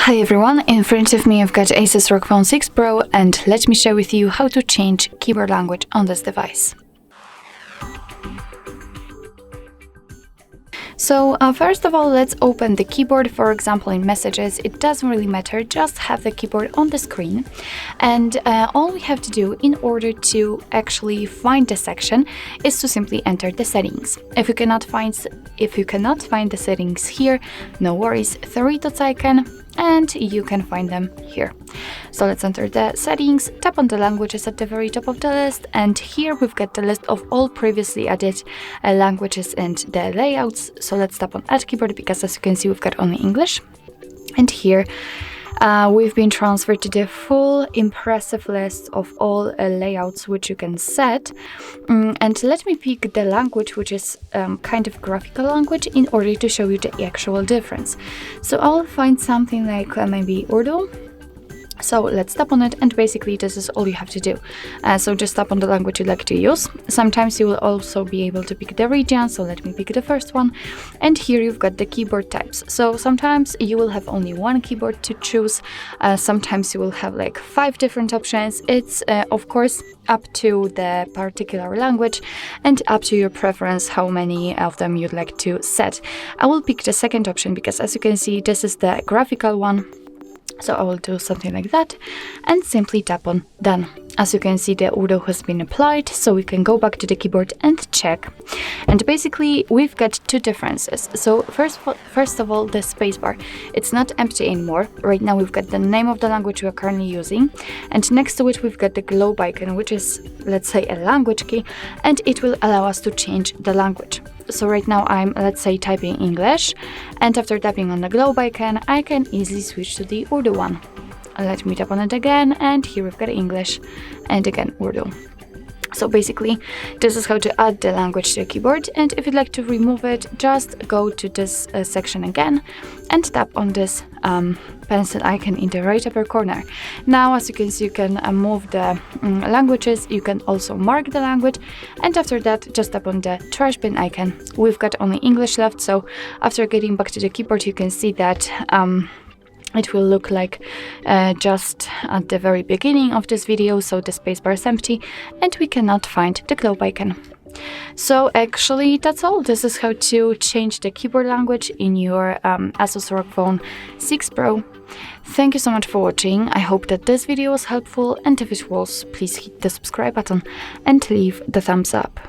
Hi everyone, in front of me I've got Asus ROG Phone 6 Pro and let me share with you how to change keyboard language on this device. So first of all, let's open the keyboard. For example, in messages, it doesn't really matter, just have the keyboard on the screen. And all we have to do in order to actually find the section is to simply enter the settings. If you cannot find the settings here, no worries, 3 dots icon, and you can find them here. So let's enter the settings, tap on the languages at the very top of the list, and here we've got the list of all previously added languages and the layouts. So let's tap on add keyboard, because as you can see we've got only English, and here we've been transferred to the full impressive list of all layouts which you can set. And let me pick the language which is kind of graphical language in order to show you the actual difference. So I'll find something like maybe Urdu. So let's tap on it, and basically this is all you have to do. So just tap on the language you'd like to use. Sometimes you will also be able to pick the region, so let me pick the first one. And here you've got the keyboard types. So sometimes you will have only one keyboard to choose. Sometimes you will have like 5 different options. It's of course up to the particular language and up to your preference how many of them you'd like to set. I will pick the second option because as you can see this is the graphical one. So I will do something like that and simply tap on done. As you can see, the Urdu has been applied, so we can go back to the keyboard and check. And basically we've got 2 differences. So first of all, the spacebar, it's not empty anymore. Right now we've got the name of the language we are currently using, and next to it we've got the globe icon, which is, let's say, a language key, and it will allow us to change the language. So right now I'm, let's say, typing English, and after tapping on the globe icon I can easily switch to the Urdu one. Let me tap on it again, and here we've got English and again Urdu. So basically this is how to add the language to the keyboard, and if you'd like to remove it, just go to this section again and tap on this pencil icon in the right upper corner. Now as you can see, you can move the languages, you can also mark the language, and after that just tap on the trash bin icon. We've got only English left, so after getting back to the keyboard you can see that it will look like just at the very beginning of this video, so the spacebar is empty and we cannot find the globe icon. So actually that's all. This is how to change the keyboard language in your Asus ROG Phone 6 Pro. Thank you so much for watching. I hope that this video was helpful, and if it was, please hit the subscribe button and leave the thumbs up.